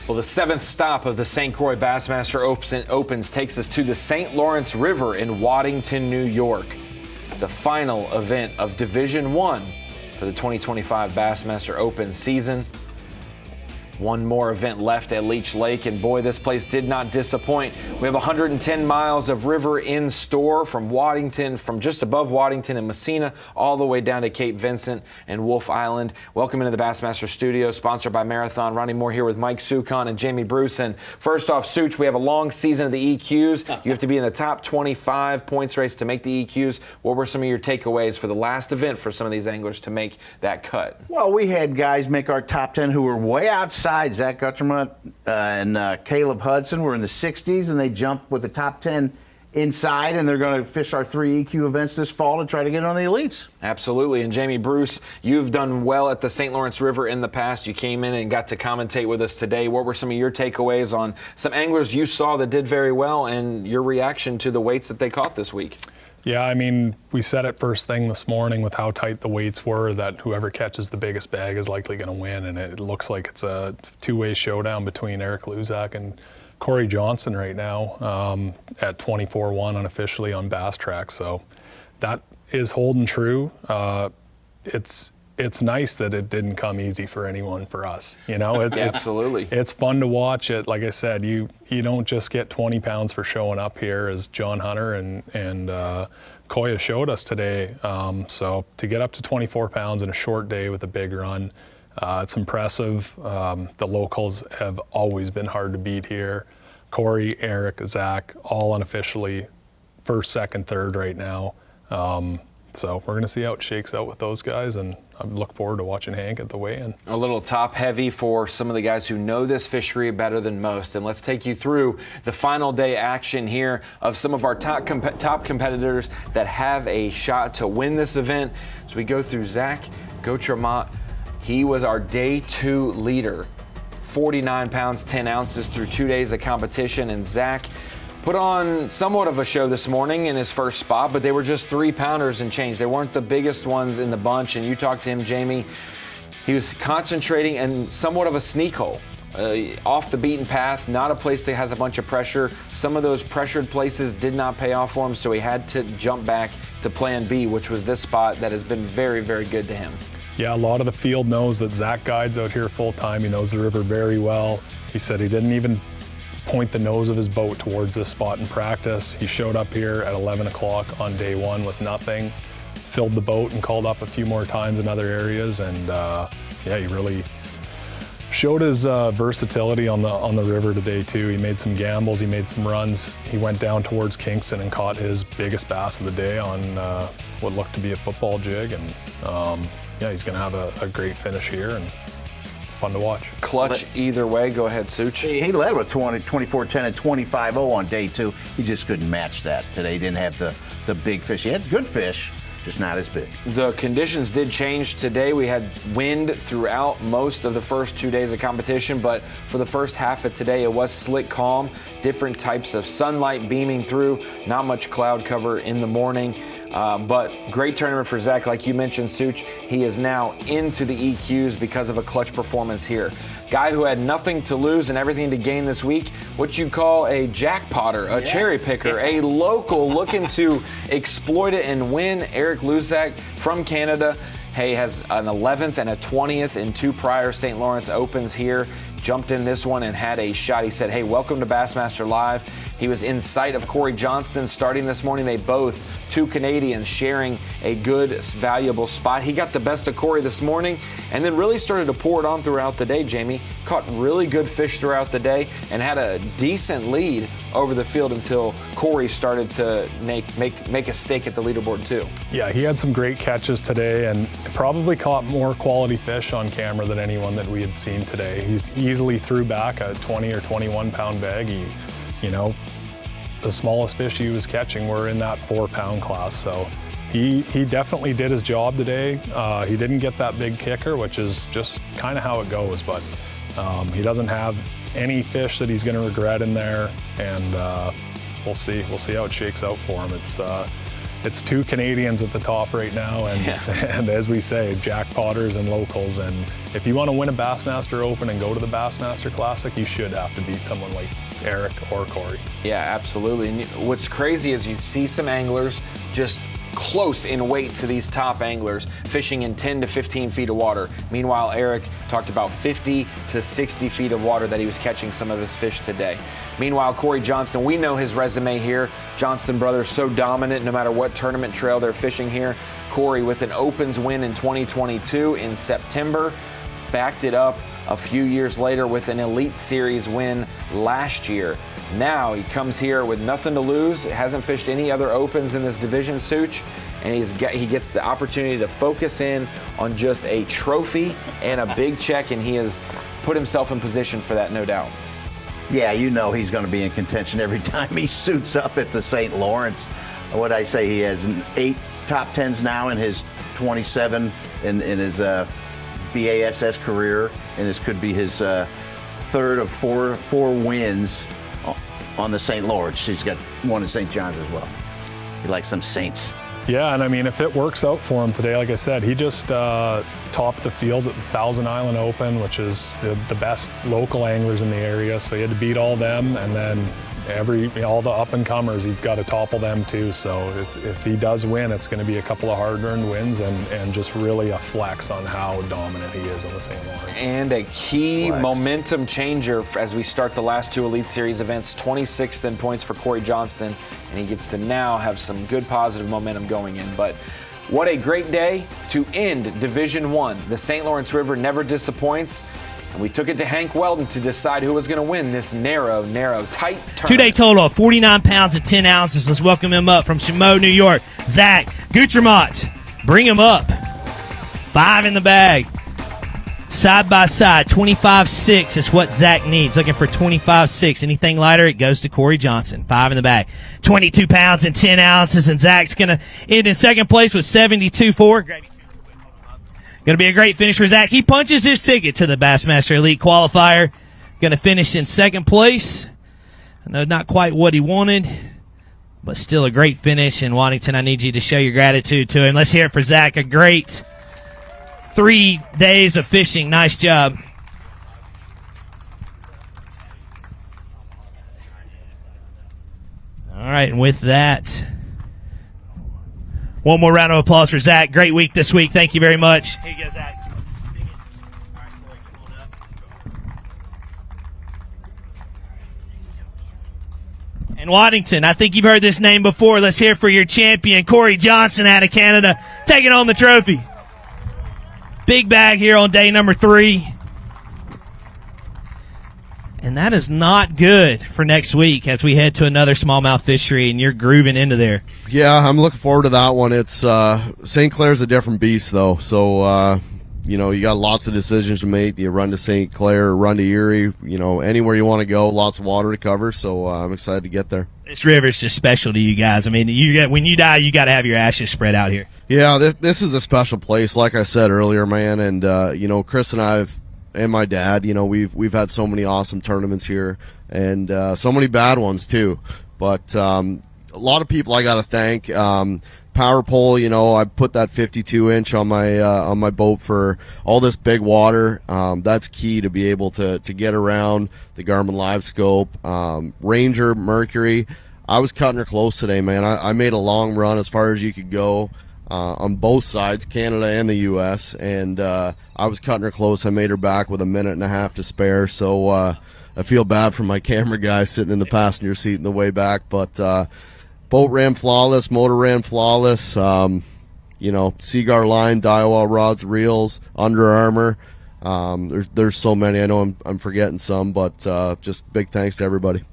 Well, the 7th stop of the St. Croix Bassmaster Opens takes us to the St. Lawrence River in Waddington, New York. The final event of Division I for the 2025 Bassmaster Open season. One more event left at Leech Lake, and boy, this place did not disappoint. We have 110 miles of river in store from Waddington, from just above Waddington and Messina, all the way down to Cape Vincent and Wolf Island. Welcome into the Bassmaster Studio, sponsored by Marathon. Ronnie Moore here with Mike Sucon and Jamie Bruce. And first off, Such, we have a long season of the EQs. You have to be in the top 25 points race to make the EQs. What were some of your takeaways for the last event for some of these anglers to make that cut? Well, we had guys make our top 10 who were way outside. Zach Guttermont and Caleb Hudson were in the 60s, and they jumped with the top 10 inside, and they're going to fish our 3 EQ events this fall to try to get on the elites. Absolutely. And Jamie Bruce, you've done well at the St. Lawrence River in the past. You came in and got to commentate with us today. What were some of your takeaways on some anglers you saw that did very well and your reaction to the weights that they caught this week? Yeah, I mean, we said it first thing this morning with how tight the weights were, that whoever catches the biggest bag is likely going to win, and it looks like it's a two-way showdown between Eric Luzak and Cory Johnston right now at 24-1 unofficially on Bass Track. So that is holding true. It's nice that it didn't come easy for anyone for us. You know, Absolutely. It's fun to watch it. Like I said, you don't just get 20 pounds for showing up here, as John Hunter and Koya showed us today. So to get up to 24 pounds in a short day with a big run, it's impressive. The locals have always been hard to beat here. Cory, Eric, Zach, all unofficially first, second, third right now. So we're going to see how it shakes out with those guys, and I look forward to watching Hank at the weigh-in. A little top heavy for some of the guys who know this fishery better than most, and let's take you through the final day action here of some of our top competitors that have a shot to win this event. So we go through Zach Gautremont. He was our day 2 leader, 49 pounds, 10 ounces through 2 days of competition, and Zach put on somewhat of a show this morning in his first spot, but they were just 3-pounders and change. They weren't the biggest ones in the bunch, and you talked to him, Jamie. He was concentrating and somewhat of a sneak hole. Off the beaten path, not a place that has a bunch of pressure. Some of those pressured places did not pay off for him, so he had to jump back to plan B, which was this spot that has been very, very good to him. Yeah, a lot of the field knows that Zach guides out here full time. He knows the river very well. He said he didn't even point the nose of his boat towards this spot in practice. He showed up here at 11 o'clock on day 1 with nothing, filled the boat and called up a few more times in other areas, and yeah, he really showed his versatility on the river today too. He made some gambles, he made some runs. He went down towards Kingston and caught his biggest bass of the day on what looked to be a football jig, and yeah, he's gonna have a great finish here, and fun to watch. Clutch either way. Go ahead, Such. He led with 24-10 and 25-0 on day 2. He just couldn't match that today. He didn't have the big fish. He had good fish, just not as big. The conditions did change today. We had wind throughout most of the first 2 days of competition, but for the first half of today, it was slick calm, different types of sunlight beaming through, not much cloud cover in the morning. But great tournament for Zach. Like you mentioned, Such, he is now into the EQs because of a clutch performance here. Guy who had nothing to lose and everything to gain this week, what you call a jackpotter, a cherry picker, a local looking to exploit it and win. Eric Luzak from Canada. Hey, has an 11th and a 20th in 2 prior St. Lawrence Opens here. Jumped in this one and had a shot. He said, hey, welcome to Bassmaster Live. He was in sight of Cory Johnston starting this morning. They both, 2 Canadians, sharing a good, valuable spot. He got the best of Cory this morning and then really started to pour it on throughout the day, Jamie. Caught really good fish throughout the day and had a decent lead over the field until Cory started to make a stake at the leaderboard too. Yeah, he had some great catches today and probably caught more quality fish on camera than anyone that we had seen today. He's easily threw back a 20 or 21 pound bag. You know, the smallest fish he was catching were in that 4-pound class. So he definitely did his job today. He didn't get that big kicker, which is just kind of how it goes, but he doesn't have any fish that he's going to regret in there, and we'll see how it shakes out for him. It's it's two Canadians at the top right now, and, and as we say, jackpotters and locals. And if you want to win a Bassmaster Open and go to the Bassmaster Classic, you should have to beat someone like Eric or Cory. Yeah, absolutely. And what's crazy is you see some anglers just close in weight to these top anglers, fishing in 10 to 15 feet of water. Meanwhile, Eric talked about 50 to 60 feet of water that he was catching some of his fish today. Meanwhile, Cory Johnston, we know his resume here. Johnston brothers so dominant no matter what tournament trail they're fishing here. Cory with an Opens win in 2022 in September, backed it up a few years later with an Elite Series win last year. Now he comes here with nothing to lose, hasn't fished any other Opens in this division, Such, and he gets the opportunity to focus in on just a trophy and a big check, and he has put himself in position for that, no doubt. Yeah, you know he's going to be in contention every time he suits up at the St. Lawrence. What I say, he has 8 top 10s now in his 27 in his B.A.S.S career, and this could be his third of four wins on the St. Lawrence. He's got one in St. John's as well. He likes some Saints. Yeah, and I mean, if it works out for him today, like I said, he just topped the field at the Thousand Island Open, which is the best local anglers in the area. So he had to beat all them, and then all the up-and-comers, he's got to topple them too. So if he does win, it's going to be a couple of hard-earned wins and just really a flex on how dominant he is on the St. Lawrence. And a key momentum changer as we start the last 2 Elite Series events. 26th in points for Cory Johnston, and he gets to now have some good positive momentum going in. But what a great day to end Division I. The St. Lawrence River never disappoints. And we took it to Hank Weldon to decide who was going to win this narrow, tight tournament. 2-day total of 49 pounds and 10 ounces. Let's welcome him up from Chameau, New York. Zach Gutermont. Bring him up. 5 in the bag. Side by side, 25.6 is what Zach needs. Looking for 25.6. Anything lighter, it goes to Cory Johnston. 5 in the bag. 22 pounds and 10 ounces. And Zach's going to end in second place with 72.4. Going to be a great finish for Zach. He punches his ticket to the Bassmaster Elite Qualifier. Going to finish in second place. I know not quite what he wanted, but still a great finish. And Waddington, I need you to show your gratitude to him. Let's hear it for Zach. A great 3 days of fishing. Nice job. All right, and with that, one more round of applause for Zach. Great week this week. Thank you very much. Here you go, Zach. All right, Cory, come on up. And Waddington, I think you've heard this name before. Let's hear for your champion, Cory Johnston out of Canada, taking home the trophy. Big bag here on day number 3. And that is not good for next week as we head to another smallmouth fishery, and you're grooving into there. Yeah, I'm looking forward to that one. It's St. Clair's a different beast, though. So, you got lots of decisions to make. Do you run to St. Clair or run to Erie? Anywhere you want to go, lots of water to cover. So I'm excited to get there. This river's just special to you guys. I mean, when you die, you got to have your ashes spread out here. Yeah, this is a special place, like I said earlier, man. And, Chris and I and my dad, we've had so many awesome tournaments here, and so many bad ones too. But a lot of people I got to thank. Power pole, I put that 52-inch on my boat for all this big water. That's key to be able to get around the Garmin Live Scope. Ranger Mercury, I was cutting her close today, man. I made a long run as far as you could go. On both sides, Canada and the U.S., and I was cutting her close. I made her back with a minute and a half to spare, so I feel bad for my camera guy sitting in the passenger seat in the way back, but boat ran flawless, motor ran flawless, Seagar line, Daiwa rods, reels, Under Armour. There's so many. I know I'm forgetting some, but just big thanks to everybody.